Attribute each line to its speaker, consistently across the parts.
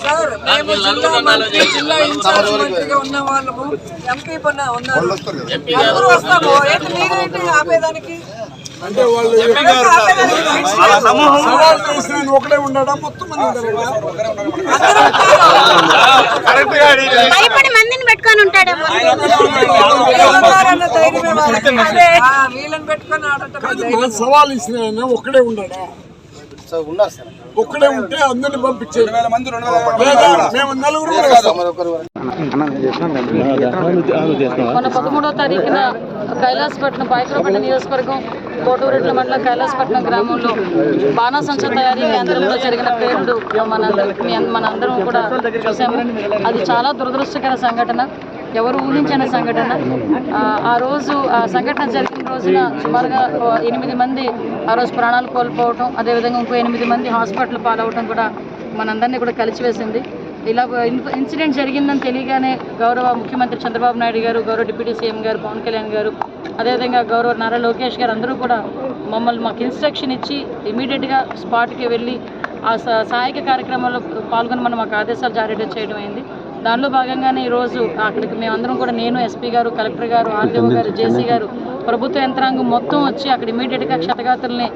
Speaker 1: Sir మేము జిల్లా incharge మంత్రిగా ఉన్న వాళ్ళము ఎంపీ ఉన్నారు, అందరూ వస్తాము. ఏంటి మీరేంటి ఆపేదానికి?
Speaker 2: అంటే వాళ్ళు సవాల్ చేసిన ఒకటే ఉండడా మొత్తం
Speaker 3: మందిని పెట్టుకొని ఉంటాడు.
Speaker 1: వీళ్ళని పెట్టుకొని
Speaker 2: సవాల్ ఇసిన ఒక్కడే ఉండడా? ఒక్కడే ఉంటే అందరిని పంపించేది. మేము నలుగురు
Speaker 4: మొన్న 13వ తారీఖున కైలాసపట్నం పాయకరపేట నియోజకవర్గం కోటూరెడ్ల మండలం కైలాసపట్నం గ్రామంలో బాణాసంచా తయారీ కేంద్రంలో జరిగిన పేలుడు మనందరం కూడా చూసాము. అది చాలా దురదృష్టకర సంఘటన, ఎవరు ఊహించిన సంఘటన. ఆ రోజు ఆ సంఘటన జరిగిన రోజున సుమారుగా 8 మంది ఆ రోజు ప్రాణాలు కోల్పోవటం, అదేవిధంగా ఇంకో 8 మంది హాస్పిటల్ పాలవటం కూడా మనందరినీ కూడా కలిసివేసింది. ఇలా ఇన్సిడెంట్ జరిగిందని తెలియగానే గౌరవ ముఖ్యమంత్రి చంద్రబాబు నాయుడు గారు, గౌరవ డిప్యూటీ సీఎం గారు పవన్ కళ్యాణ్ గారు, అదేవిధంగా గౌరవ నారా లోకేష్ గారు అందరూ కూడా మాకు ఇన్స్ట్రక్షన్ ఇచ్చి ఇమీడియట్గా స్పాట్కి వెళ్ళి ఆ సహాయక కార్యక్రమంలో పాల్గొనమని మాకు ఆదేశాలు జారీ చేయడం అయింది. దానిలో భాగంగానే ఈరోజు అక్కడికి మేమందరం కూడా, నేను, ఎస్పీ గారు, కలెక్టర్ గారు, ఆర్డీఓ గారు, జేసీ గారు, ప్రభుత్వ యంత్రాంగం మొత్తం వచ్చి అక్కడ ఇమీడియట్గా క్షతగాతుల్ని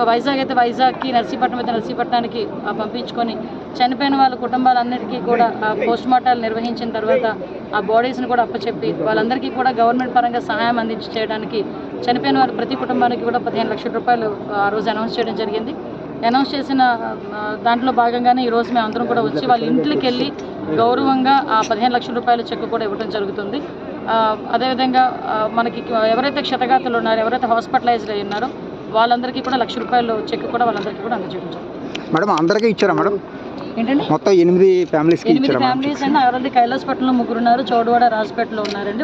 Speaker 4: వైజాగ్ అయితే వైజాగ్కి, నర్సీపట్నం అయితే నర్సీపట్నానికి పంపించుకొని చనిపోయిన వాళ్ళ కుటుంబాలన్నిటికీ కూడా పోస్ట్ మార్టాలు నిర్వహించిన తర్వాత ఆ బాడీస్ని కూడా అప్పచెప్పి వాళ్ళందరికీ కూడా గవర్నమెంట్ పరంగా సహాయం అందించి చేయడానికి చనిపోయిన వారి ప్రతి కుటుంబానికి కూడా 15 లక్షల రూపాయలు ఆ రోజు అనౌన్స్ చేయడం జరిగింది. అనౌన్స్ చేసిన దాంట్లో భాగంగానే ఈరోజు మేము అందరం కూడా వచ్చి వాళ్ళ ఇంట్లోకి వెళ్ళి గౌరవంగా ఆ 15 లక్షల రూపాయల చెక్ కూడా ఇవ్వడం జరుగుతుంది. అదేవిధంగా మనకి ఎవరైతే క్షతగాతులు ఉన్నారో, ఎవరైతే హాస్పిటలైజ్డ్ అయి ఉన్నారో వాళ్ళందరికీ కూడా 1 లక్ష రూపాయలు చెక్ కూడా వాళ్ళందరికీ కూడా అందజేయడం జరుగుతుంది.
Speaker 5: మేడం అందరికీ ఇచ్చారా మేడం?
Speaker 4: ఏంటండి?
Speaker 5: మొత్తం 8 ఫ్యామిలీస్
Speaker 4: అండి. ఎవరైతే కైలాసపట్నంలో 3 ఉన్నారు, చౌడవాడ రాజపేటలో ఉన్నారండి.